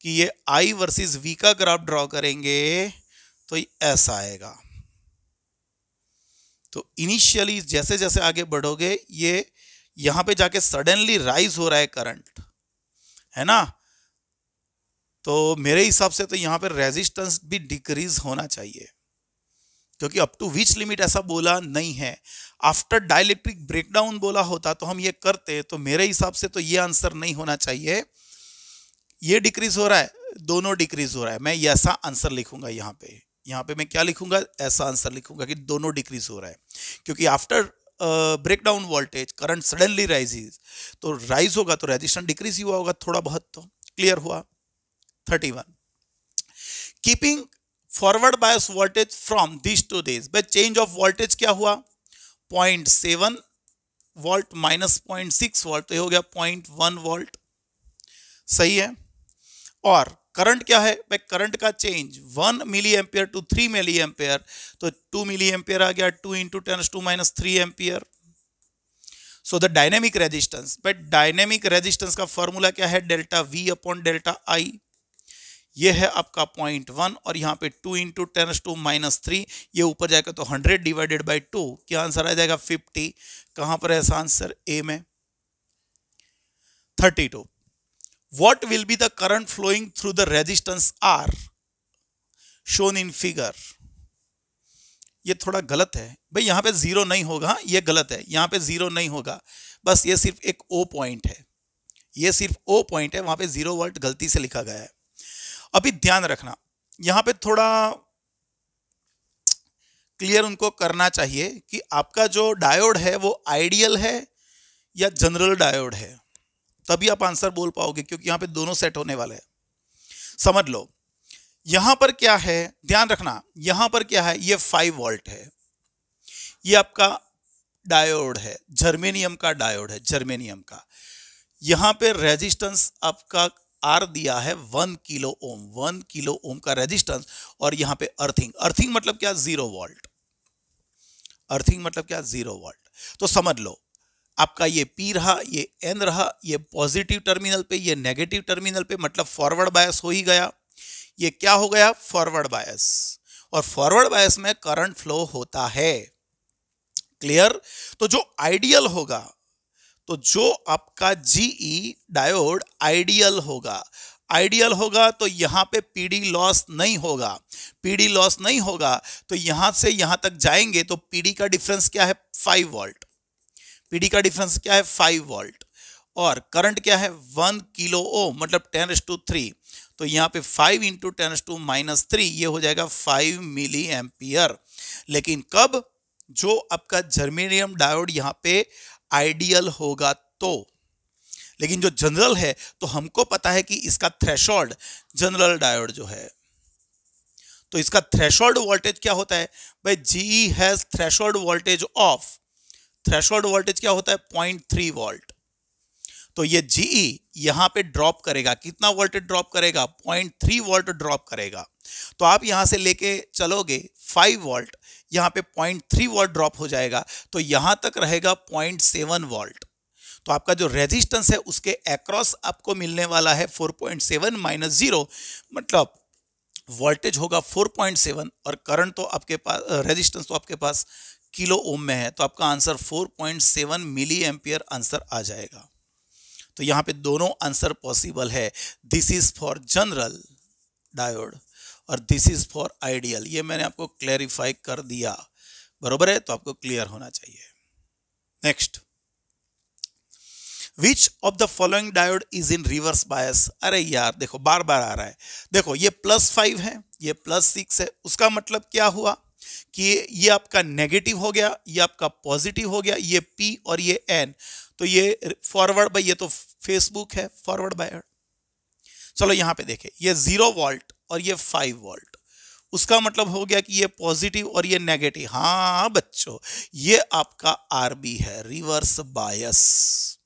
कि ये I वर्सेस V का ग्राफ ड्रॉ करेंगे तो ऐसा आएगा। तो इनिशियली जैसे जैसे आगे बढ़ोगे ये यहां पे जाके सडनली राइज हो रहा है करंट, है ना। तो मेरे हिसाब से तो यहां पे रेजिस्टेंस भी डिक्रीज होना चाहिए, क्योंकि अप टू विच लिमिट ऐसा बोला नहीं है। आफ्टर डाइलेक्ट्रिक ब्रेकडाउन बोला होता तो हम ये करते, तो मेरे हिसाब से तो ये आंसर नहीं होना चाहिए। ये डिक्रीज हो रहा है, दोनों डिक्रीज हो रहा है, मैं ऐसा आंसर लिखूंगा यहाँ पे मैं क्या लिखूंगा, ऐसा आंसर लिखूंगा कि दोनों डिक्रीज हो रहा है। क्योंकि after breakdown voltage current suddenly rises, तो राइज होगा तो रेजिस्टेंस डिक्रीज हुआ होगा थोड़ा बहुत। तो क्लियर हुआ। 31, keeping forward bias voltage from this to this, भाई चेंज ऑफ वोल्टेज क्या हुआ, 0.7 वोल्ट माइनस 0.6 वोल्ट, तो ये हो गया 0.1 वोल्ट, सही है। और करंट क्या है, भाई करंट का change 1 milli ampere to 3 milli ampere, तो 2 मिली एम्पियर आ गया, 2 into 10⁻³ ampere. So the dynamic resistance, भाई डायनेमिक रेजिस्टेंस का फॉर्मूला क्या है, delta V upon delta I। ये है आपका 0.1 और यहाँ पे 2 इंटू 10⁻³ ये ऊपर जाएगा तो 100 डिवाइडेड बाई 2, क्या आंसर आ जाएगा 50। कहां पर है ऐसा आंसर, ए में। 32, what will be the current flowing through the resistance R shown in figure। ये थोड़ा गलत है भाई, यहां पे जीरो नहीं होगा, ये गलत है, यहां पे जीरो नहीं होगा, बस ये सिर्फ एक O पॉइंट है, ये सिर्फ O पॉइंट है, वहां पे 0 वोल्ट गलती से लिखा गया है। अभी ध्यान रखना, यहां पे थोड़ा क्लियर उनको करना चाहिए कि आपका जो डायोड है वो आइडियल है या जनरल डायोड है, तभी आप आंसर बोल पाओगे, क्योंकि यहां पे दोनों सेट होने वाले हैं। समझ लो यहां पर क्या है, ध्यान रखना, यहां पर क्या है, ये 5 वोल्ट है, ये आपका डायोड है, जर्मेनियम का डायोड है, जर्मेनियम का। यहां पे रेजिस्टेंस आपका आर दिया है 1 किलो ओम, 1 किलो ओम का रेजिस्टेंस, और यहां पे अर्थिंग मतलब क्या, 0 वोल्ट, अर्थिंग मतलब क्या, 0 वोल्ट। तो समझ लो आपका ये P रहा, ये N रहा, ये पॉजिटिव टर्मिनल पे, ये नेगेटिव टर्मिनल पे, मतलब फॉरवर्ड बायस हो ही गया। ये क्या हो गया, फॉरवर्ड बायस, और फॉरवर्ड बायस में करंट फ्लो होता है। क्लियर। तो जो आइडियल होगा, तो जो आपका GE डायोड आइडियल होगा, आइडियल होगा तो यहां पे पीडी लॉस नहीं होगा, पीडी लॉस नहीं होगा तो यहां से यहां तक जाएंगे तो पीडी का डिफरेंस क्या है, 5 वोल्ट, पीडी का डिफरेंस क्या है 5 वोल्ट, और करंट क्या है 1 किलो ओम, मतलब 10⁻3, तो यहाँ पे 5 इंटू 10⁻³ ये हो जाएगा 5 मिली एम्पियर। लेकिन कब, जो आपका जर्मेनियम डायोड यहाँ पे आइडियल होगा तो। लेकिन जो जनरल है तो हमको पता है कि इसका थ्रेशोल्ड, जनरल डायोड जो है तो इसका थ्रेशोल्ड वोल्टेज क्या होता है भाई, GE has threshold voltage of, threshold voltage क्या होता है 0.3 वोल्ट। तो ये GE यहां पे ड्रॉप करेगा, कितना वोल्टेज ड्रॉप करेगा, 0.3 वोल्ट ड्रॉप करेगा। तो आप यहां से लेके चलोगे 5 वोल्ट, यहां पे 0.3 वोल्ट ड्रॉप हो जाएगा, तो यहां तक रहेगा 0.7 वोल्ट। तो आपका जो रेजिस्टेंस है उसके अक्रॉस आपको मिलने वाला है 4.7 माइनस 0, मतलब वोल्टेज होगा 4.7 और करंट तो आपके पास, रेजिस्टेंस तो आपके पास किलो ओम में है, तो आपका आंसर 4.7 मिली एम्पियर आंसर आ जाएगा। तो यहां पे दोनों आंसर पॉसिबल है। This is for general. Diode और दिस इज फॉर आइडियल। ये मैंने आपको क्लैरिफाई कर दिया, बरोबर है, तो आपको क्लियर होना चाहिए। Next, which of the following diode is in reverse बायस। अरे यार देखो बार बार आ रहा है, देखो ये +5 है, ये +6 है, उसका मतलब क्या हुआ कि ये आपका नेगेटिव हो गया, ये आपका पॉजिटिव हो गया, ये P और ये N, तो ये फॉरवर्ड बाय, ये तो फेसबुक है फॉरवर्ड बाय। चलो यहां पे देखें, ये 0 वोल्ट और ये 5 वोल्ट, उसका मतलब हो गया कि ये पॉजिटिव और ये नेगेटिव। हाँ बच्चों, ये आपका RB है, रिवर्स बायस।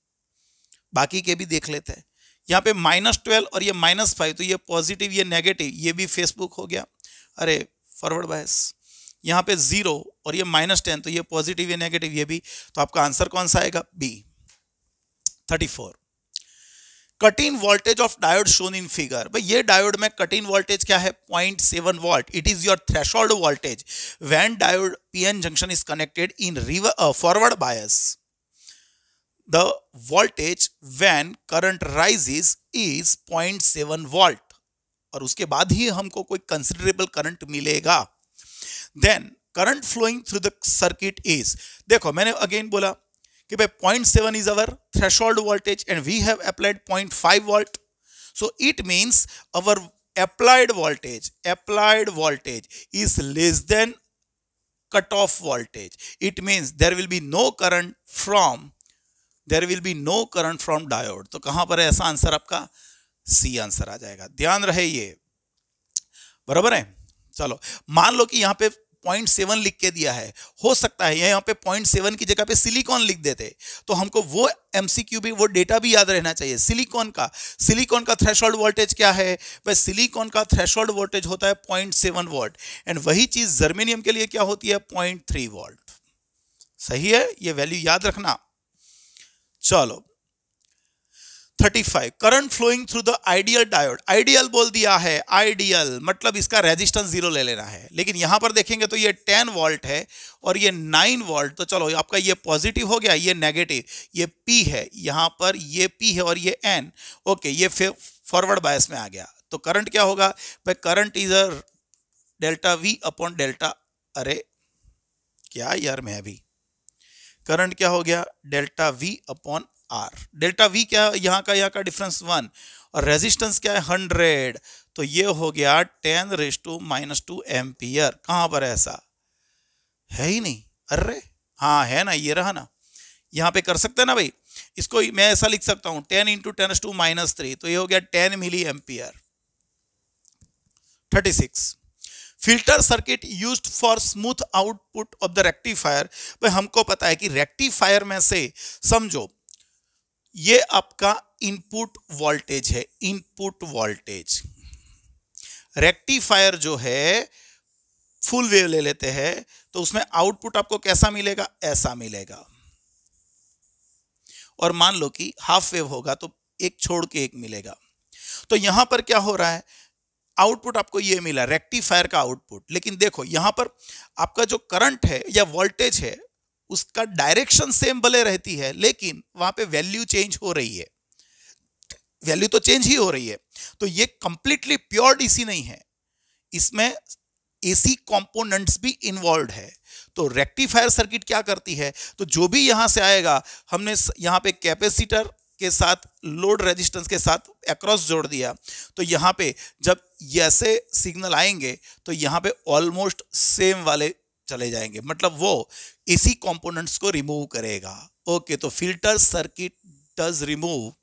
बाकी के भी देख लेते हैं, यहाँ पे -12 और ये -5, तो ये पॉजिटिव ये नेगेटिव, ये भी फेसबुक हो गया, अरे फॉरवर्ड बायस। यहाँ पे 0 और ये -10, तो ये पॉजिटिव ये नेगेटिव, ये भी, तो आपका आंसर कौन सा आएगा? B। 34, cut in voltage of diode shown in figure. भाई ये डायोड में कट इन वोल्टेज क्या है? 0.7 volt. It is your threshold voltage when diode PN junction is connected in forward bias. The voltage when current rises is 0.7 volt, और उसके बाद ही हमको कोई कंसिडरेबल करंट मिलेगा। Then current flowing through the circuit is, देखो मैंने again बोला कि भाई 0.7 is our threshold voltage and we have applied 0.5 volt, so it means our applied voltage is less than cutoff voltage. It means there will be no current from diode. तो कहां पर है ऐसा आंसर? आपका C answer आ जाएगा, ध्यान रहे ये, बराबर है। चलो मान लो कि यहां पे 0.7 लिख के दिया है, हो सकता है यहां पे 0.7 की जगह पे सिलिकॉन लिख देते, तो हमको वो MCQ भी, वो डेटा भी याद रहना चाहिए। सिलिकॉन का थ्रेशोल्ड वोल्टेज क्या है? भाई सिलिकॉन का थ्रेशोल्ड वोल्टेज होता है 0.7 वोल्ट, एंड वही चीज जर्मेनियम के लिए क्या होती है? 0.3 वोल्ट। सही है, ये वैल्यू याद रखना। चलो 35, current flowing through the ideal diode. Ideal बोल दिया है, आइडियल मतलब इसका रेजिस्टेंस 0 ले लेना है, लेकिन यहां पर देखेंगे तो ये 10 वोल्ट है और ये 9 वोल्ट, तो चलो आपका ये पॉजिटिव हो गया, ये नेगेटिव, ये P है, यहां पर ये P है और ये N, ओके, ये फॉरवर्ड बायस में आ गया। तो करंट क्या होगा? भाई current is delta V upon delta, अरे क्या यार, मैं अभी करंट क्या हो गया? Delta V upon R। Delta V क्या है? यहाँ का डिफरेंस 1, और रेजिस्टेंस क्या है? 100, तो ये हो गया 10⁻⁻² एम्पियर। कहां पर है? ऐसा है ही नहीं, अरे हाँ है ना, ये रहा ना, यहां पे कर सकते हैं ना भाई, इसको मैं ऐसा लिख सकता हूं 10 × 10⁻³ तो ये हो गया 10 milli ampere. 36, filter circuit used for smooth output of the rectifier. भाई हमको पता है कि रेक्टिफायर में से समझो ये आपका इनपुट वोल्टेज है, इनपुट वोल्टेज। रेक्टिफायर जो है फुल वेव ले लेते हैं, तो उसमें आउटपुट आपको कैसा मिलेगा? ऐसा मिलेगा। और मान लो कि हाफ वेव होगा तो एक छोड़ के एक मिलेगा। तो यहां पर क्या हो रहा है? आउटपुट आपको ये मिला, रेक्टिफायर का आउटपुट, लेकिन देखो यहां पर आपका जो करंट है या वोल्टेज है उसका डायरेक्शन सेम भले रहती है, लेकिन वहां पे वैल्यू चेंज हो रही है, वैल्यू तो चेंज ही हो रही है। तो ये कंप्लीटली प्योर डीसी नहीं है, इसमें एसी कंपोनेंट्स भी इन्वॉल्व है। तो रेक्टिफायर सर्किट क्या करती है? तो जो भी यहां से आएगा, हमने यहां पे कैपेसिटर के साथ लोड रेजिस्टेंस के साथ अक्रॉस जोड़ दिया, तो यहां पे जब ऐसे सिग्नल आएंगे तो यहां पे ऑलमोस्ट सेम वाले चले जाएंगे, मतलब वो एसी कंपोनेंट्स को रिमूव करेगा। ओके, तो filter circuit does remove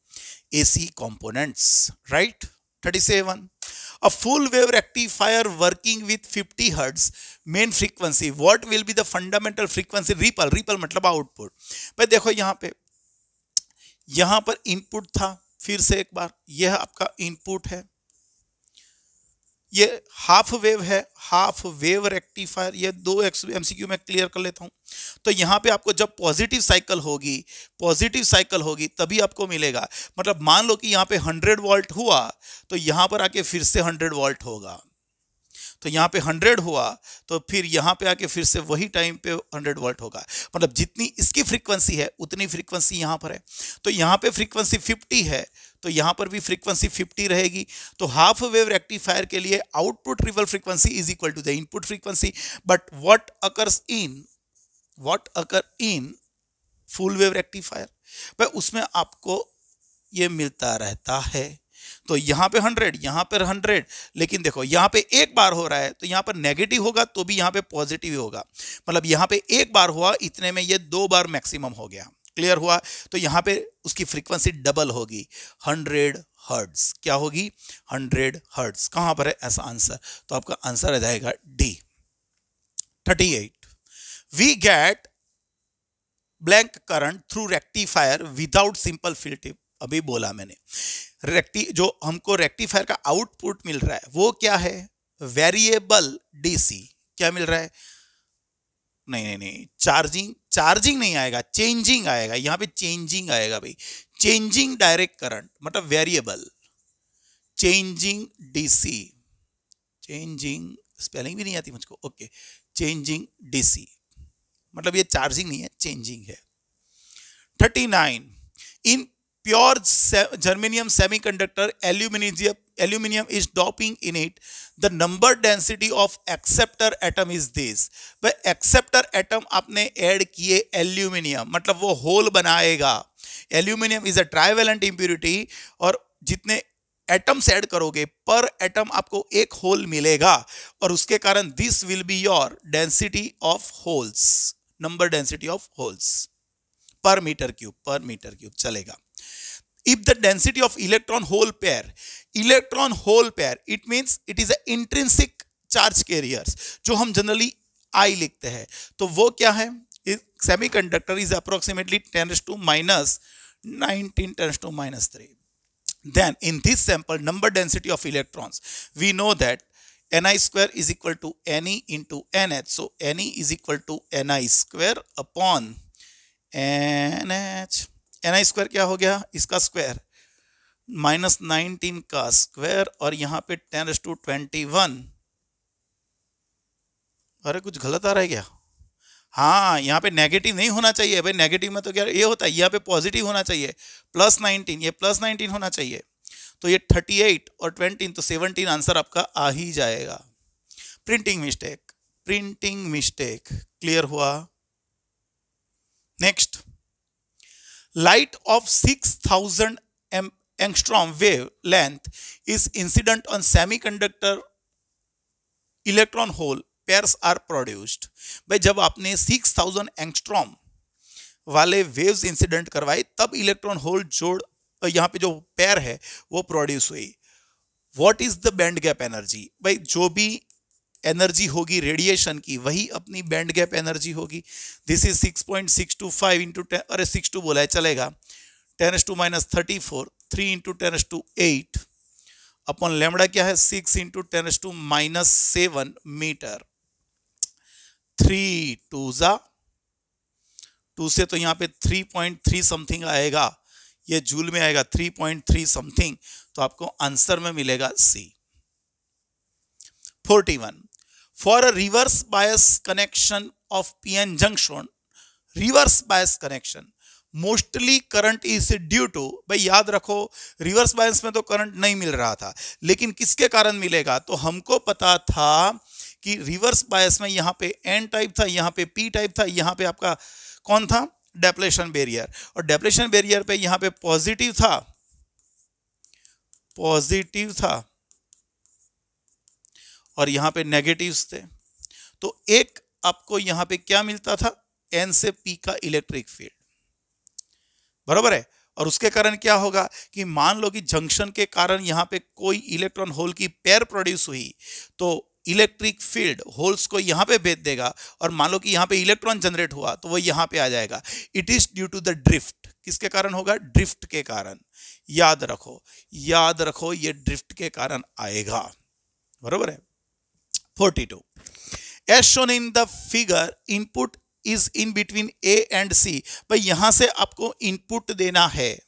AC components, right? 37, a full wave rectifier working with 50 hertz main frequency, what will be the fundamental frequency? Ripple मतलब आउटपुट। भाई देखो यहां पर इनपुट था, फिर से एक बार यह आपका इनपुट है, ये हाफ वेव है, हाफ वेव रेक्टिफायर, ये 2 MCQ में क्लियर कर लेता हूं। तो यहां पे आपको जब पॉजिटिव साइकिल होगी तभी आपको मिलेगा, मतलब मान लो कि यहां पे 100 वोल्ट हुआ तो यहां पर आके फिर से 100 वोल्ट होगा, तो यहां पे 100 हुआ तो फिर यहां पे आके फिर से वही टाइम पे 100 वोल्ट होगा, मतलब जितनी इसकी फ्रीक्वेंसी है उतनी फ्रीक्वेंसी यहां पर है। तो यहां पे फ्रीक्वेंसी 50 है, तो तो यहाँ पर भी फ्रीक्वेंसी 50 रहेगी। तो हाफ वेव रेक्टिफायर के लिए output ripple frequency is equal to the input frequency, but what occur in full wave rectifier, भाई उसमें आपको ये मिलता रहता है। तो यहाँ पे 100, यहाँ पर 100, लेकिन देखो यहाँ पे एक बार हो रहा है तो यहाँ पर नेगेटिव होगा तो भी यहाँ पे पॉजिटिव ही होगा, मतलब यहाँ पे एक बार हुआ, इतने में ये 2 बार मैक्सिमम हो गया। क्लियर हुआ? तो यहाँ पे उसकी फ्रीक्वेंसी डबल होगी, 100 हर्ट्ज। क्या होगी? 100 हर्ट्ज। कहाँ पर है ऐसा आंसर? तो आपका आंसर आ जाएगा D. 38, we get blank current through rectifier without simple field tip. अभी बोला मैंने, जो हमको रेक्टिफायर का आउटपुट मिल रहा है वो क्या है? Variable DC. क्या मिल रहा है? नहीं, चार्जिंग नहीं आएगा, चेंजिंग आएगा। यहाँ पे चेंजिंग आएगा भाई, चेंजिंग डायरेक्ट करंट, मतलब variable changing DC. Changing spelling भी नहीं आती मुझको, ओके, चेंजिंग डीसी, मतलब ये चार्जिंग नहीं है, चेंजिंग है। 39, इन pure germanium semiconductor aluminum is doping in it, the number density of acceptor atom is this। भाई acceptor atom आपने ऐड किए एल्यूमिनियम, मतलब वो होल बनाएगा। Aluminium is a trivalent impurity, और जितने एटम्स ऐड करोगे पर एटम आपको एक होल मिलेगा, और उसके कारण this will be your density of holes, number density of holes पर मीटर क्यूब चलेगा। If the density of electron hole pair, it means it is a intrinsic charge carriers, जो हम जनरली I लिखते हैं, तो वो क्या है? Semiconductor is approximately 10⁻⁻19 10⁻⁻3. Then in this sample number density of electrons, we know that Ni square is equal to Ne into Nh, so Ne is equal to Ni square upon NH। Ni square क्या हो गया? इसका square -19 का square, और यहाँ पे 10⁻21। अरे कुछ गलत आ रहा है क्या? हाँ, यहाँ पे नेगेटिव नहीं होना चाहिए भाई, नेगेटिव में तो क्या ये होता है, यहाँ पे पॉजिटिव होना चाहिए, +19, ये +19 होना चाहिए। तो ये 38 और 20, तो 17 आंसर आपका आ ही जाएगा। प्रिंटिंग मिस्टेक क्लियर हुआ? Next, light of 6000 angstrom wavelength is incident on semiconductor electron hole pairs are produced। भाई जब आपने 6000 एंगस्ट्रॉम वाले वेव्स इंसिडेंट करवाए तब इलेक्ट्रॉन होल जोड़ यहाँ पे जो पेयर है वो प्रोड्यूस हुई। What is the band gap energy? भाई जो भी एनर्जी होगी रेडिएशन की वही अपनी बैंड गैप एनर्जी होगी। दिस इज 6.625 इंटू 10, अरे 62 बोला है चलेगा, 10⁻34, 3 इंटू 10⁸ अपॉन लैम्बडा क्या है? 6 इंटू 10⁻7 मीटर। 3 2 से तो यहाँ पे 3.3 समथिंग आएगा, ये जूल में आएगा 3.3 समथिंग, तो आपको आंसर में मिलेगा सी। 41, for a reverse bias connection of PN junction, reverse bias connection mostly current is due to, भाई याद रखो रिवर्स बायस में तो करंट नहीं मिल रहा था, लेकिन किसके कारण मिलेगा? तो हमको पता था कि रिवर्स बायस में यहाँ पे एन टाइप था, यहाँ पे पी टाइप था, यहाँ पे आपका कौन था? डेप्लेशन बैरियर, और डेप्लेशन बैरियर पे यहाँ पे पॉजिटिव था और यहाँ पे नेगेटिव्स थे। तो एक आपको यहाँ पे क्या मिलता था? एन से पी का इलेक्ट्रिक फील्ड, बराबर है। और उसके कारण क्या होगा कि मान लो कि जंक्शन के कारण यहाँ पे कोई इलेक्ट्रॉन होल की पेयर प्रोड्यूस हुई, तो इलेक्ट्रिक फील्ड होल्स को यहाँ पे भेज देगा, और मान लो कि यहाँ पे इलेक्ट्रॉन जनरेट हुआ तो वो यहाँ पे आ जाएगा। It is due to the drift. किसके कारण होगा? ड्रिफ्ट के कारण। याद रखो ये ड्रिफ्ट के कारण आएगा, बराबर है। 42, as shown in the figure, input is in between A and C। भाई यहां से आपको इनपुट देना है,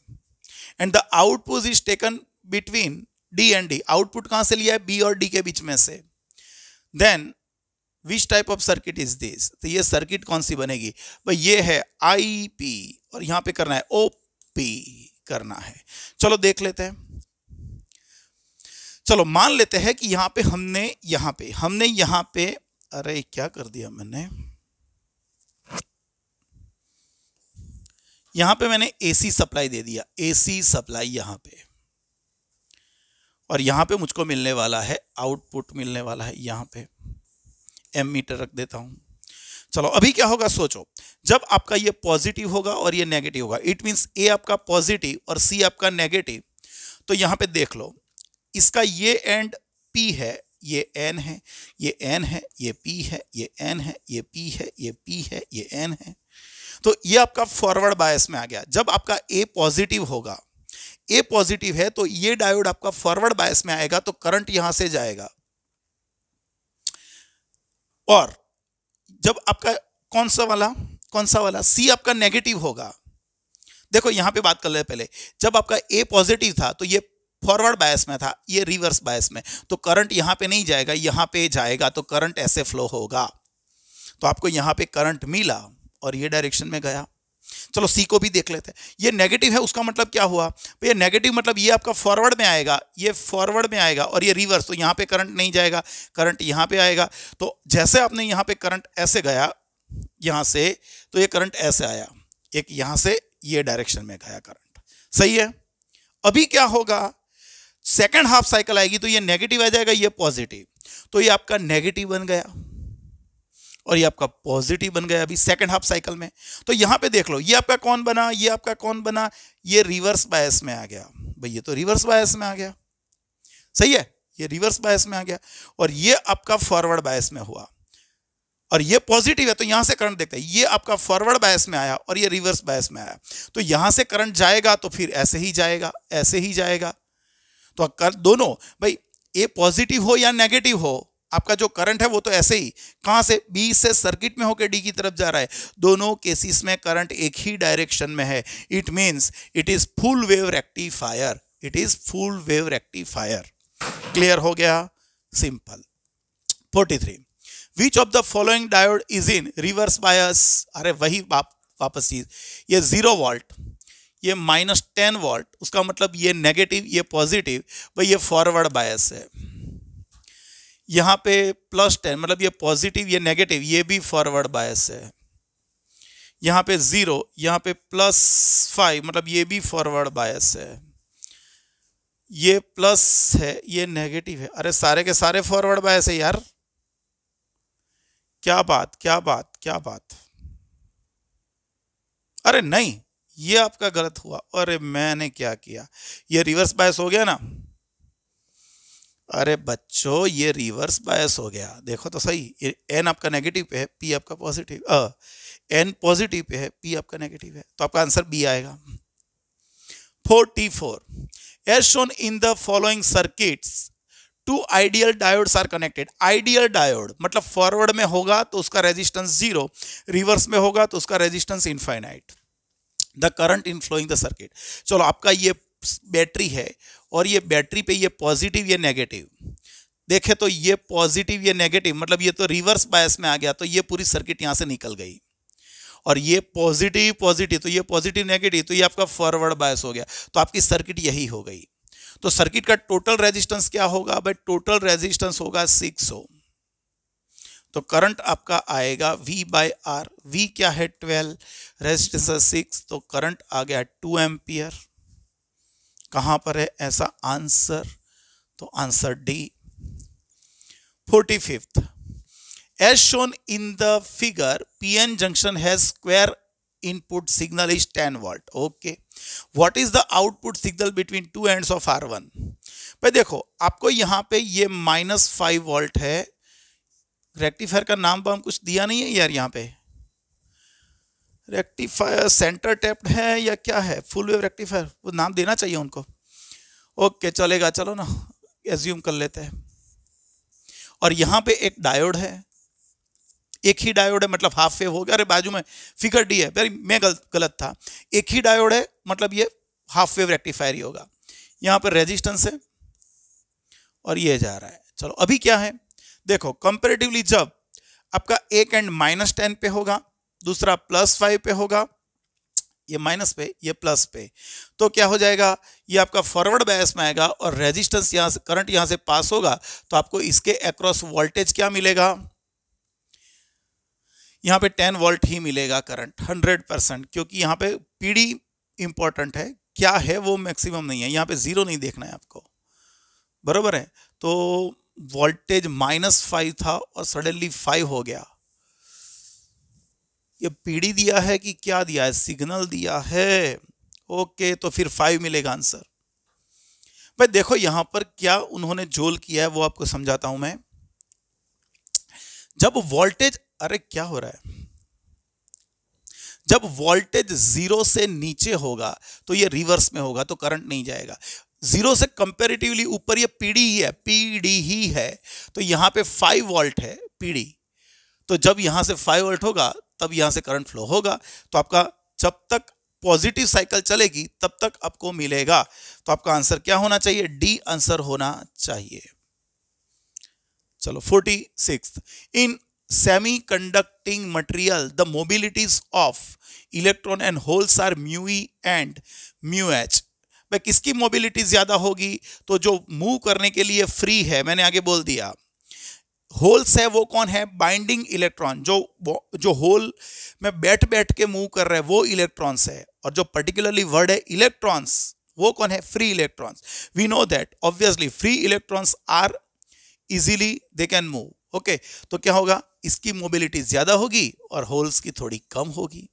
and the output is taken between D and D। Output कहां से लिया है? B और D के बीच में से। Then which type of circuit is this? तो ये सर्किट कौन सी बनेगी? भाई ये है IP, और यहां पे करना है OP। करना है। चलो देख लेते हैं। चलो मान लेते हैं कि यहां पे हमने यहां पे अरे क्या कर दिया मैंने, यहां पे मैंने एसी सप्लाई दे दिया, एसी सप्लाई यहां पे, और यहां पे मुझको मिलने वाला है आउटपुट, मिलने वाला है यहां पे। एमीटर रख देता हूं। चलो अभी क्या होगा सोचो, जब आपका ये पॉजिटिव होगा और ये नेगेटिव होगा, इट मींस ए आपका पॉजिटिव और सी आपका नेगेटिव, तो यहां पे देख लो इसका ये एंड पी है, ये एन है, ये एन है, ये पी है, ये एन है, ये पी है, ये पी है, ये एन है। तो ये आपका फॉरवर्ड बायस में आ गया। जब आपका ए पॉजिटिव होगा, ए पॉजिटिव है, तो ये डायोड आपका फॉरवर्ड बायस में आएगा, तो करंट यहां से जाएगा। और जब आपका कौन सा वाला सी आपका नेगेटिव होगा, देखो यहां पे बात कर ले पहले, जब आपका ए पॉजिटिव था तो ये फॉरवर्ड बायस में था, ये रिवर्स बायस में, तो करंट यहां पे नहीं जाएगा, यहां पे जाएगा, तो करंट ऐसे फ्लो होगा। तो आपको यहां पे करंट मिला और ये डायरेक्शन में गया। चलो सी को भी देख लेते हैं। ये नेगेटिव है, उसका मतलब क्या हुआ, ये नेगेटिव मतलब ये आपका फॉरवर्ड में आएगा, ये फॉरवर्ड में आएगा, और ये रिवर्स, तो यहां पे करंट नहीं जाएगा, करंट यहां पे आएगा। तो जैसे आपने यहां पे करंट ऐसे गया यहां से, तो ये करंट ऐसे आया, एक यहां से ये डायरेक्शन में गया करंट। सही है। अभी क्या होगा, सेकेंड हाफ साइकिल आएगी तो ये नेगेटिव आ जाएगा, ये पॉजिटिव, तो ये आपका नेगेटिव बन गया और ये आपका पॉजिटिव बन गया अभी सेकंड हाफ साइकिल में। तो यहां पे देख लो, ये आपका कौन बना, ये आपका कौन बना, ये रिवर्स बायस में आ गया। भाई ये तो रिवर्स बायस में आ गया, सही है, ये रिवर्स बायस में आ गया, और ये आपका फॉरवर्ड बायस में हुआ, और ये पॉजिटिव है, तो यहां से करंट देखते हैं, ये आपका फॉरवर्ड बायस में आया और ये रिवर्स बायस में आया, तो यहां से करंट जाएगा तो फिर ऐसे ही जाएगा, ऐसे ही जाएगा। तो दोनों, भाई ए पॉजिटिव हो या नेगेटिव हो, आपका जो करंट है वो तो ऐसे ही कहां से, बी से सर्किट में होकर डी की तरफ जा रहा है। दोनों केसेस में करंट एक ही डायरेक्शन में है। It means it is full wave rectifier, it is full wave rectifier. Clear हो गया, simple. 43, which of the following diode is in reverse बायस। अरे वही वापस चीज, ये 0 वोल्ट, ये -10 वोल्ट, उसका मतलब ये नेगेटिव, ये पॉजिटिव, भाई ये फॉरवर्ड बायस है। यहां पे +10 मतलब ये पॉजिटिव, ये नेगेटिव, ये भी फॉरवर्ड बायस है। यहां पे 0, यहां पे +5 मतलब ये भी फॉरवर्ड बायस है। ये प्लस है, ये नेगेटिव है, अरे सारे के सारे फॉरवर्ड बायस है यार। क्या बात, क्या बात, क्या बात। अरे नहीं, ये आपका गलत हुआ। अरे मैंने क्या किया, ये रिवर्स बायस हो गया ना। अरे बच्चों ये रिवर्स बायस हो गया, देखो तो सही, ये एन आपका नेगेटिव पे है, पी आपका पॉजिटिव, एन पॉजिटिव पे है, पी आपका नेगेटिव है, तो आपका आंसर बी आएगा। 44, as shown in the following circuits 2 ideal diodes are connected. Ideal diode मतलब फॉरवर्ड में होगा तो उसका रेजिस्टेंस 0, रिवर्स में होगा तो उसका resistance infinite. The current in flowing the circuit. चलो आपका ये बैटरी है और ये बैटरी पे ये पॉजिटिव, ये नेगेटिव, देखे तो ये पॉजिटिव, ये नेगेटिव, मतलब ये तो रिवर्स बायस में आ गया, तो ये पूरी सर्किट यहां से निकल गई। और ये पॉजिटिव पॉजिटिव, तो ये पॉजिटिव नेगेटिव, तो ये आपका फॉरवर्ड बायस हो गया, तो आपकी सर्किट यही हो गई। तो सर्किट का टोटल रेजिस्टेंस क्या होगा, भाई टोटल रेजिस्टेंस होगा 6 ओम। तो करंट आपका आएगा V/R, V क्या है 12, रेजिस्टेंस 6, तो करंट आ गया 2 एम्पियर। कहां पर है ऐसा आंसर, तो answer D. 45th, as shown in the figure, PN junction has square input signal is 10 volt. Okay, what is the output signal between two ends of R1? भाई देखो आपको यहाँ पे ये -5 वोल्ट है। रेक्टिफायर का नाम हम कुछ दिया नहीं है यार, यहाँ पे रेक्टिफायर सेंटर टैप्ड है या क्या है, फुल वेव रेक्टिफायर, वो नाम देना चाहिए उनको। ओके चलेगा, चलो ना एज्यूम कर लेते हैं। और यहाँ पे एक डायोड है, एक ही डायोड है, मतलब हाफ वेव हो गया। अरे बाजू में फिगर डी है, भाई मैं गलत था, एक ही डायोड है, मतलब ये हाफ वेव रेक्टिफायर ही होगा। यहाँ पर रेजिस्टेंस है और ये जा रहा है। चलो अभी क्या है देखो, कंपैरेटिवली जब आपका एक एंड -10 पे होगा, दूसरा +5 पे होगा, ये माइनस पे, ये प्लस पे, तो क्या हो जाएगा, ये आपका फॉरवर्ड बायस में आएगा और रेजिस्टेंस यहाँ से, करंट यहाँ से पास होगा तो आपको इसके अक्रॉस वोल्टेज क्या मिलेगा, यहाँ पे 10 वोल्ट ही मिलेगा करंट 100%, क्योंकि यहाँ पे पीडी इंपॉर्टेंट है, क्या है वो मैक्सिमम नहीं है, यहाँ पे जीरो नहीं देखना है आपको, बरोबर है। तो वोल्टेज -5 था और सडनली 5 हो गया, ये पीडी दिया है कि क्या दिया है, सिग्नल दिया है, ओके, तो फिर 5 मिलेगा आंसर। भाई देखो यहां पर क्या उन्होंने जोल किया है वो आपको समझाता हूं मैं। जब वोल्टेज, अरे क्या हो रहा है, जब वोल्टेज 0 से नीचे होगा तो ये रिवर्स में होगा, तो करंट नहीं जाएगा। 0 से कंपैरेटिवली ऊपर ये पीडी ही है, पीडी ही है, तो यहां पे 5 वोल्ट है पीडी, तो जब यहां से 5 वोल्ट होगा तब यहां से करंट फ्लो होगा, तो आपका जब तक पॉजिटिव साइकिल चलेगी तब तक आपको मिलेगा, तो आपका आंसर क्या होना चाहिए, डी आंसर होना चाहिए। चलो 46, इन semiconducting material the mobilities of electron and holes are mu e and mu h। भाई किसकी मोबिलिटी ज्यादा होगी, तो जो मूव करने के लिए फ्री है, मैंने आगे बोल दिया, होल्स है वो कौन है, बाइंडिंग इलेक्ट्रॉन, जो होल में बैठ बैठ के मूव कर रहे हैं वो इलेक्ट्रॉन्स है, और जो पर्टिकुलरली वर्ड है इलेक्ट्रॉन्स वो कौन है, free electrons. We know that obviously free electrons are easily they can move, okay, तो क्या होगा, इसकी मोबिलिटी ज्यादा होगी और होल्स की थोड़ी कम होगी।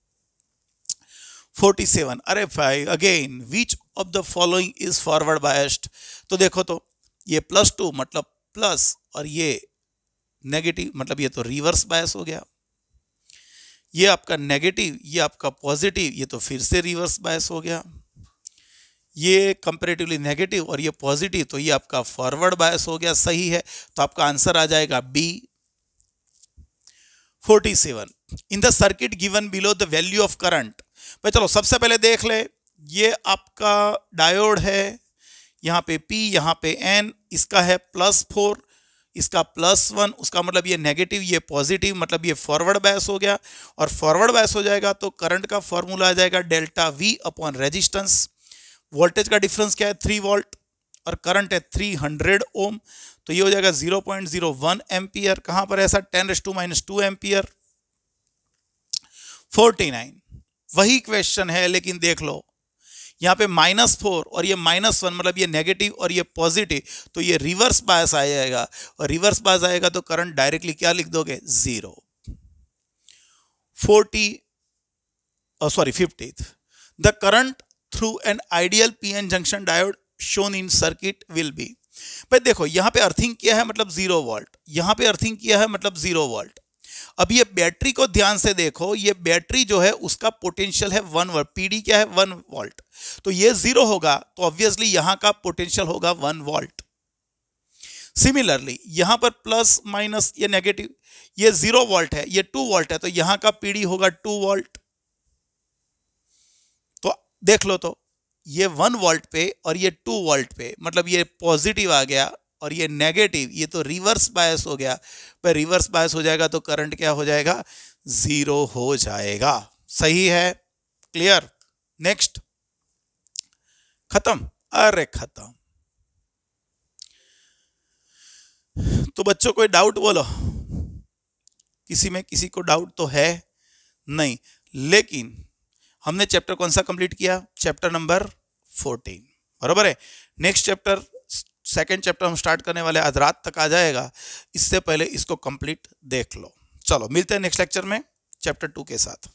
47, अरे भाई again which of the following is forward biased, तो देखो तो ये +2 मतलब प्लस और ये नेगेटिव मतलब ये तो रिवर्स बायस हो गया, ये आपका नेगेटिव, ये आपका पॉजिटिव, ये तो फिर से रिवर्स बायस हो गया, ये कंपैरेटिवली नेगेटिव और ये पॉजिटिव, तो ये आपका फॉरवर्ड बायस हो गया, सही है, तो आपका आंसर आ जाएगा B. 47, in the circuit given below the value of current, भाई चलो सबसे पहले देख ले, ये आपका डायोड है, यहाँ पे P, यहाँ पे N, इसका है +4, इसका +1, उसका मतलब ये नेगेटिव, ये पॉजिटिव, मतलब ये फॉरवर्ड बायस हो गया, और फॉरवर्ड बायस हो जाएगा तो करंट का फॉर्मूला आ जाएगा delta V upon resistance. Voltage का डिफरेंस क्या है, 3 वोल्ट, और करंट है 300 ओम, तो ये हो जाएगा 0.01 एम्पियर, कहां पर ऐसा 10⁻² एम्पियर। 49, वही क्वेश्चन है लेकिन देख लो यहाँ पे -4 और ये -1 मतलब ये नेगेटिव और ये पॉजिटिव, तो ये रिवर्स बायस आ जाएगा, और रिवर्स बायस आएगा तो करंट डायरेक्टली क्या लिख दोगे, 0। 50th, the current through an ideal PN junction diode shown in circuit will be, भाई देखो यहाँ पे अर्थिंग किया है मतलब 0 वोल्ट, यहाँ पे अर्थिंग किया है मतलब 0 वोल्ट। अब ये बैटरी को ध्यान से देखो, ये बैटरी जो है उसका पोटेंशियल है 1 वोल्ट, पीडी क्या है 1 वोल्ट, तो ये 0 होगा तो ऑब्वियसली यहां का पोटेंशियल होगा 1 वोल्ट। सिमिलरली यहां पर प्लस माइनस ये नेगेटिव, ये 0 वोल्ट है, ये 2 वोल्ट है, तो यहां का पीडी होगा 2 वोल्ट। तो देख लो तो ये 1 वोल्ट पे और ये 2 वोल्ट पे, मतलब ये पॉजिटिव आ गया और ये नेगेटिव, ये तो रिवर्स बायस हो गया, पर रिवर्स बायस हो जाएगा तो करंट क्या हो जाएगा, 0 हो जाएगा, सही है, क्लियर। नेक्स्ट, खत्म, अरे खत्म। तो बच्चों कोई डाउट बोलो, किसी में किसी को डाउट तो है नहीं, लेकिन हमने चैप्टर कौन सा कंप्लीट किया, चैप्टर नंबर 14, बराबर है। नेक्स्ट चैप्टर, सेकेंड चैप्टर हम स्टार्ट करने वाले, आज रात तक आ जाएगा, इससे पहले इसको कंप्लीट देख लो। चलो मिलते हैं नेक्स्ट लेक्चर में चैप्टर 2 के साथ।